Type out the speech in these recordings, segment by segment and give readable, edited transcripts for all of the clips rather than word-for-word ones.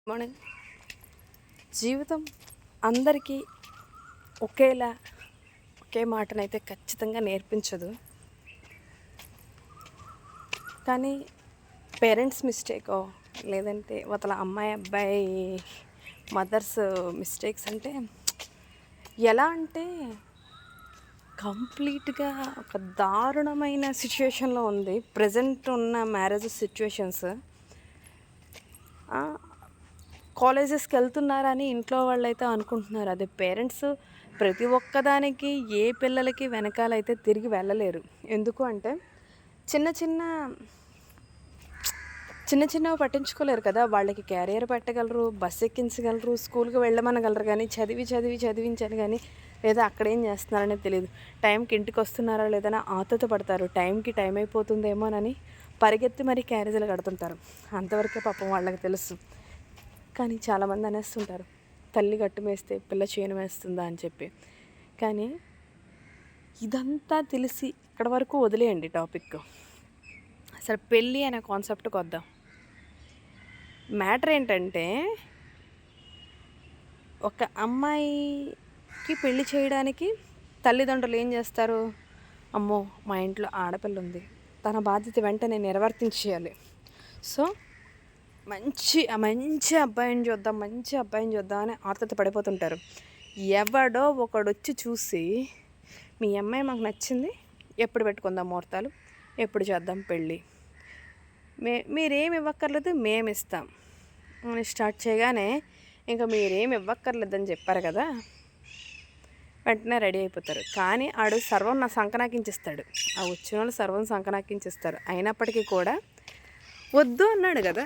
Morning. జీవితం అందరికీ ఒకేలా ఒకే మాటనైతే ఖచ్చితంగా నేర్పించదు. కానీ పేరెంట్స్ మిస్టేకో లేదంటే వాళ్ళ అమ్మాయి అబ్బాయి మదర్స్ మిస్టేక్స్ అంటే ఎలా అంటే కంప్లీట్గా ఒక దారుణమైన సిచ్యువేషన్లో ఉంది ప్రజెంట్ ఉన్న మ్యారేజ్ సిచ్యువేషన్స్. కాలేజెస్కి వెళ్తున్నారని ఇంట్లో వాళ్ళైతే అనుకుంటున్నారు. అదే పేరెంట్స్ ప్రతి ఒక్కదానికి ఏ పిల్లలకి వెనకాలైతే తిరిగి వెళ్ళలేరు. ఎందుకు అంటే చిన్న చిన్న చిన్న చిన్నవి పట్టించుకోలేరు కదా. వాళ్ళకి క్యారియర్ పెట్టగలరు, బస్ ఎక్కించగలరు, స్కూల్కి వెళ్ళమనగలరు, కానీ చదివించాను కానీ లేదా అక్కడేం చేస్తున్నారనే తెలియదు. టైంకి ఇంటికి వస్తున్నారా లేదని ఆతృత పడతారు. టైంకి టైం అయిపోతుందేమోనని పరిగెత్తి మరీ క్యారేజీలు కడుతుంటారు. అంతవరకే పాపం వాళ్ళకి తెలుసు. కానీ చాలామంది అనేస్తుంటారు, తల్లి గట్టు మేస్తే పిల్ల చేను వేస్తుందా అని చెప్పి. కానీ ఇదంతా తెలిసి ఇక్కడ వరకు వదిలేయండి టాపిక్. అసలు పెళ్ళి అనే కాన్సెప్ట్కి వద్దాం. మ్యాటర్ ఏంటంటే ఒక అమ్మాయికి పెళ్ళి చేయడానికి తల్లిదండ్రులు ఏం చేస్తారు? అమ్మో మా ఇంట్లో ఆడపిల్ల ఉంది, తన బాధ్యత వెంటనే నిర్వర్తించేయాలి. సో మంచి మంచి అబ్బాయిని చూద్దాం అని ఆతృత పడిపోతుంటారు. ఎవడో ఒకడు వచ్చి చూసి మీ అమ్మాయి మాకు నచ్చింది, ఎప్పుడు పెట్టుకుందాం ముహూర్తాలు, ఎప్పుడు చేద్దాం పెళ్ళి, మీరేమి ఇవ్వక్కర్లేదు మేము ఇస్తాం అని స్టార్ట్ చేయగానే ఇంకా మీరేమి ఇవ్వక్కర్లేదని చెప్పారు కదా, వెంటనే రెడీ అయిపోతారు. కానీ ఆడు సర్వం నా సంకనాకించిస్తాడు. ఆ వచ్చిన వాళ్ళు సర్వం సంకనాకించిస్తారు. అయినప్పటికీ కూడా వద్దు అన్నాడు కదా.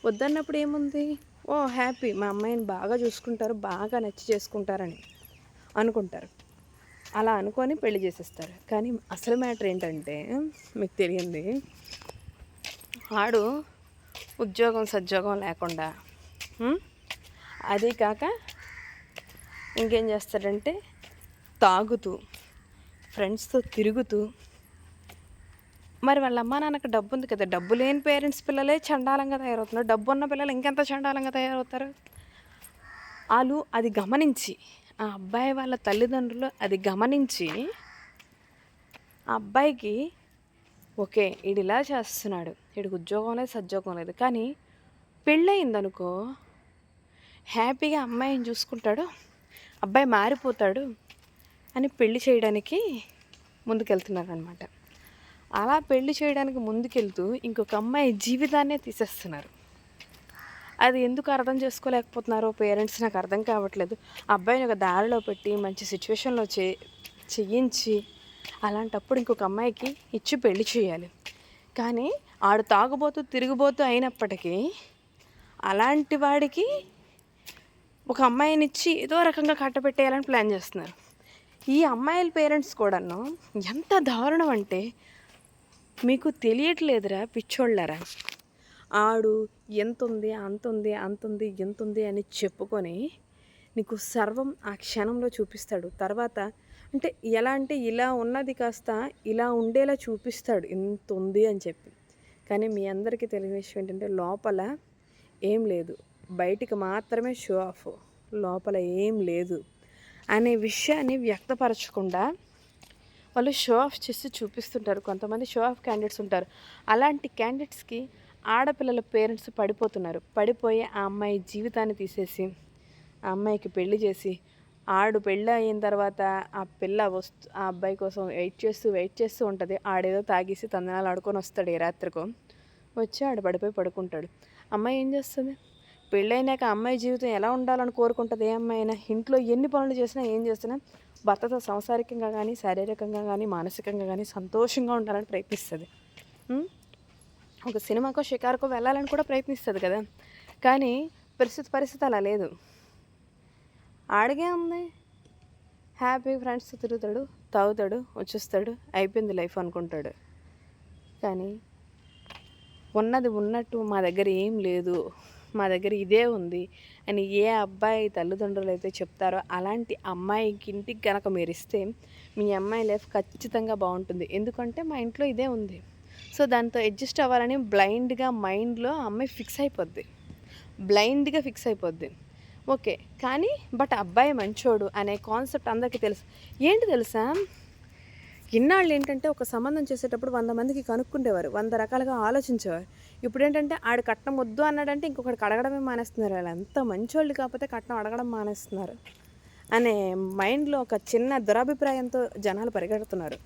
వద్దన్నప్పుడు ఏముంది, ఓ హ్యాపీ, మా అమ్మాయిని బాగా చూసుకుంటారు, బాగా నచ్చి చేసుకుంటారని అనుకుంటారు. అలా అనుకొని పెళ్లి చేసేస్తారు. కానీ అసలు మ్యాటర్ ఏంటంటే మీకు తెలియంది, ఆడు ఉద్యోగం సద్యోగం లేకుండా అదే కాక ఇంకేం చేస్తాడంటే తాగుతూ ఫ్రెండ్స్తో తిరుగుతూ, మరి వాళ్ళ అమ్మా నాన్నకు డబ్బు ఉంది కదా, డబ్బు లేని పేరెంట్స్ పిల్లలే చండాలంగా తయారవుతున్నారు, డబ్బు ఉన్న పిల్లలు ఇంకెంత చండాలంగా తయారవుతారు. వాళ్ళు అది గమనించి, ఆ అబ్బాయి వాళ్ళ తల్లిదండ్రులు అది గమనించి ఆ అబ్బాయికి ఓకే వీడు ఇలా చేస్తున్నాడు, వీడికి ఉద్యోగం లేదు సద్యోగం లేదు, కానీ పెళ్ళయిందనుకో హ్యాపీగా అమ్మాయిని చూసుకుంటాడు, అబ్బాయి మారిపోతాడు అని పెళ్లి చేయడానికి ముందుకెళ్తున్నారు అనమాట. అలా పెళ్లి చేయడానికి ముందుకెళ్తూ ఇంకొక అమ్మాయి జీవితాన్నే తీసేస్తున్నారు. అది ఎందుకు అర్థం చేసుకోలేకపోతున్నారో పేరెంట్స్ నాకు అర్థం కావట్లేదు. అబ్బాయిని ఒక దారిలో పెట్టి మంచి సిచ్యువేషన్లో చేయించి అలాంటప్పుడు ఇంకొక అమ్మాయికి ఇచ్చి పెళ్లి చేయాలి. కానీ ఆడు తాగుబోతూ తిరిగిపోతూ అయినప్పటికీ అలాంటి వాడికి ఒక అమ్మాయిని ఇచ్చి ఏదో రకంగా కట్టబెట్టేయాలని ప్లాన్ చేస్తున్నారు. ఈ అమ్మాయిల పేరెంట్స్ కూడాను ఎంత దారుణం అంటే మీకు తెలియట్లేదురా పిచ్చోళ్ళరా. ఆడు ఎంతుంది అంతుంది ఎంతుంది అని చెప్పుకొని నీకు సర్వం ఆ క్షణంలో చూపిస్తాడు. తర్వాత అంటే ఎలా అంటే ఇలా ఉన్నది కాస్త ఇలా ఉండేలా చూపిస్తాడు ఇంత ఉంది అని చెప్పి. కానీ మీ అందరికీ తెలియని విషయం ఏంటంటే లోపల ఏం లేదు, బయటికి మాత్రమే షో ఆఫ్, లోపల ఏం లేదు అనే విషయాన్ని వ్యక్తపరచకుండా వాళ్ళు షో ఆఫ్ చేసి చూపిస్తుంటారు. కొంతమంది షో ఆఫ్ క్యాండిడేట్స్ ఉంటారు. అలాంటి క్యాండిడేట్స్కి ఆడపిల్లల పేరెంట్స్ పడిపోయి ఆ అమ్మాయి జీవితాన్ని తీసేసి ఆ అమ్మాయికి పెళ్లి చేసి, ఆడు పెళ్ళి అయిన తర్వాత ఆ పిల్ల ఆ అబ్బాయి కోసం వెయిట్ చేస్తూ ఉంటుంది. ఆడేదో తాగేసి తందనాలు ఆడుకొని వస్తాడు ఏ రాత్రికో, వచ్చి ఆడు పడుకుంటాడు. అమ్మాయి ఏం చేస్తుంది? పెళ్ళైనాక అమ్మాయి జీవితం ఎలా ఉండాలని కోరుకుంటుంది. ఏ అమ్మాయి అయినా ఇంట్లో ఎన్ని పనులు చేసినా ఏం చేసినా భర్తతో సంసారికంగా కానీ శారీరకంగా కానీ మానసికంగా కానీ సంతోషంగా ఉండాలని ప్రయత్నిస్తుంది. ఒక సినిమాకో షికారుకో వెళ్ళాలని కూడా ప్రయత్నిస్తుంది కదా. కానీ పరిస్థితి అలా లేదు. ఆడిగే ఉంది, హ్యాపీ ఫ్రెండ్స్తో తిరుగుతాడు, తాగుతాడు, వచ్చేస్తాడు, అయిపోయింది లైఫ్ అనుకుంటాడు. కానీ ఉన్నది ఉన్నట్టు మా దగ్గర ఏం లేదు, మా దగ్గర ఇదే ఉంది అని ఏ అబ్బాయి తల్లిదండ్రులు అయితే చెప్తారో అలాంటి అమ్మాయికి ఇంటికి కనుక మీరు ఇస్తే మీ అమ్మాయి లైఫ్ ఖచ్చితంగా బాగుంటుంది. ఎందుకంటే మా ఇంట్లో ఇదే ఉంది, సో దాంతో అడ్జస్ట్ అవ్వాలని బ్లైండ్గా మైండ్లో అమ్మాయి ఫిక్స్ అయిపోద్ది. బ్లైండ్గా ఫిక్స్ అయిపోద్ది. ఓకే, కానీ బట్ అబ్బాయి మంచోడు అనే కాన్సెప్ట్ అందరికీ తెలుసు. ఏంటి తెలుసా, ఇన్నాళ్ళు ఏంటంటే ఒక సంబంధం చేసేటప్పుడు 100 మందికి కనుక్కుండేవారు, 100 రకాలుగా ఆలోచించేవారు. ఇప్పుడు ఏంటంటే ఆడు కట్నం వద్దు అన్నాడంటే ఇంకొకటికి అడగడమే మానేస్తున్నారు. వాళ్ళు ఎంత మంచోళ్ళు కాకపోతే కట్నం అడగడం మానేస్తున్నారు అనే మైండ్లో ఒక చిన్న దురభిప్రాయంతో జనాలు పరిగెడుతున్నారు.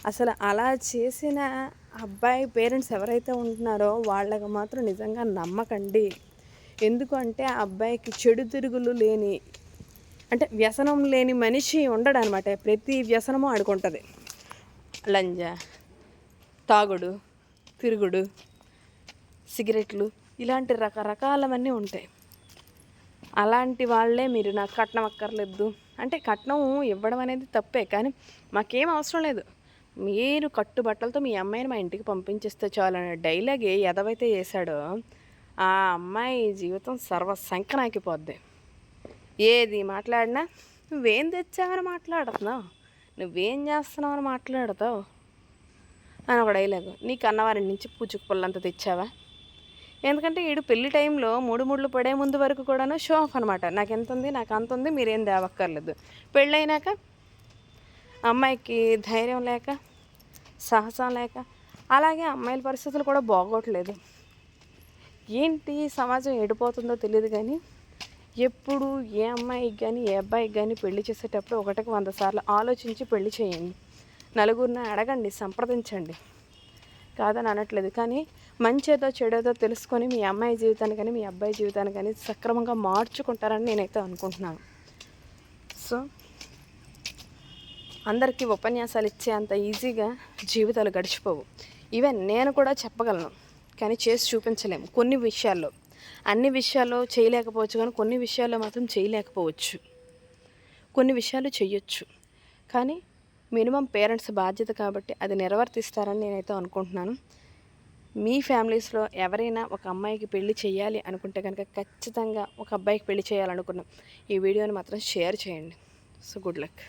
అసలు అలా చేసిన అబ్బాయి పేరెంట్స్ ఎవరైతే ఉంటున్నారో వాళ్ళకి మాత్రం నిజంగా నమ్మకండి. ఎందుకు అంటే ఆ అబ్బాయికి చెడు తిరుగులు లేని, అంటే వ్యసనం లేని మనిషి ఉండడు అనమాట. ప్రతి వ్యసనము ఆడుకుంటుంది. లంజా, తాగుడు, తిరుగుడు, సిగరెట్లు, ఇలాంటి రకరకాలవన్నీ ఉంటాయి. అలాంటి వాళ్ళే మీరు నాకు కట్నం అక్కర్లేదు అంటే, కట్నం ఇవ్వడం అనేది తప్పే, కానీ మాకేం అవసరం లేదు, మీరు కట్టుబట్టలతో మీ అమ్మాయిని మా ఇంటికి పంపించేస్తే చాలు అనే డైలాగ్ ఎదవైతే వేసాడో ఆ అమ్మాయి జీవితం సర్వసంకనాకిపోద్ది. ఏది మాట్లాడినా నువ్వేం తెచ్చావని మాట్లాడుతున్నావు, నువ్వేం చేస్తున్నావు అని మాట్లాడతావు అని ఒక డైలాగు. నీకు అన్నవారి నుంచి పూచుకు పుల్లంత తెచ్చావా? ఎందుకంటే వీడు పెళ్లి టైంలో మూడు పడే ముందు వరకు కూడాను షో ఆఫ్ అనమాట. నాకు ఎంత ఉంది, నాకు అంత ఉంది, మీరేం తేవక్కర్లేదు. పెళ్ళైనాక అమ్మాయికి ధైర్యం లేక, సాహసం లేక, అలాగే అమ్మాయిల పరిస్థితులు కూడా బాగోట్లేదు. ఏంటి సమాజం ఎడిపోతుందో తెలియదు, కానీ ఎప్పుడు ఏ అమ్మాయికి కానీ ఏ అబ్బాయికి కానీ పెళ్లి చేసేటప్పుడు 1కి 100 సార్లు ఆలోచించి పెళ్లి చేయండి. నలుగురిని అడగండి, సంప్రదించండి, కాదని అనట్లేదు, కానీ మంచేదో చెడేదో తెలుసుకొని మీ అమ్మాయి జీవితాన్ని కానీ మీ అబ్బాయి జీవితాన్ని కానీ సక్రమంగా మార్చుకుంటారని నేనైతే అనుకుంటున్నాను. సో అందరికీ ఉపన్యాసాలు ఇచ్చే అంత ఈజీగా జీవితాలు గడిచిపోవు. ఈవెన్ నేను కూడా చెప్పగలను, కానీ చేసి చూపించలేము. కొన్ని విషయాల్లో, అన్ని విషయాల్లో చేయలేకపోవచ్చు, కానీ కొన్ని విషయాల్లో మాత్రం చేయలేకపోవచ్చు. కొన్ని విషయాలు చెయ్యొచ్చు, కానీ మినిమం పేరెంట్స్ బాధ్యత కాబట్టి అది నిర్వర్తిస్తారని నేనైతే అనుకుంటున్నాను. మీ ఫ్యామిలీస్లో ఎవరైనా ఒక అమ్మాయికి పెళ్లి చేయాలి అనుకుంటే కనుక ఖచ్చితంగా ఒక అబ్బాయికి పెళ్లి చేయాలనుకున్నాం, ఈ వీడియోని మాత్రం షేర్ చేయండి. So good luck.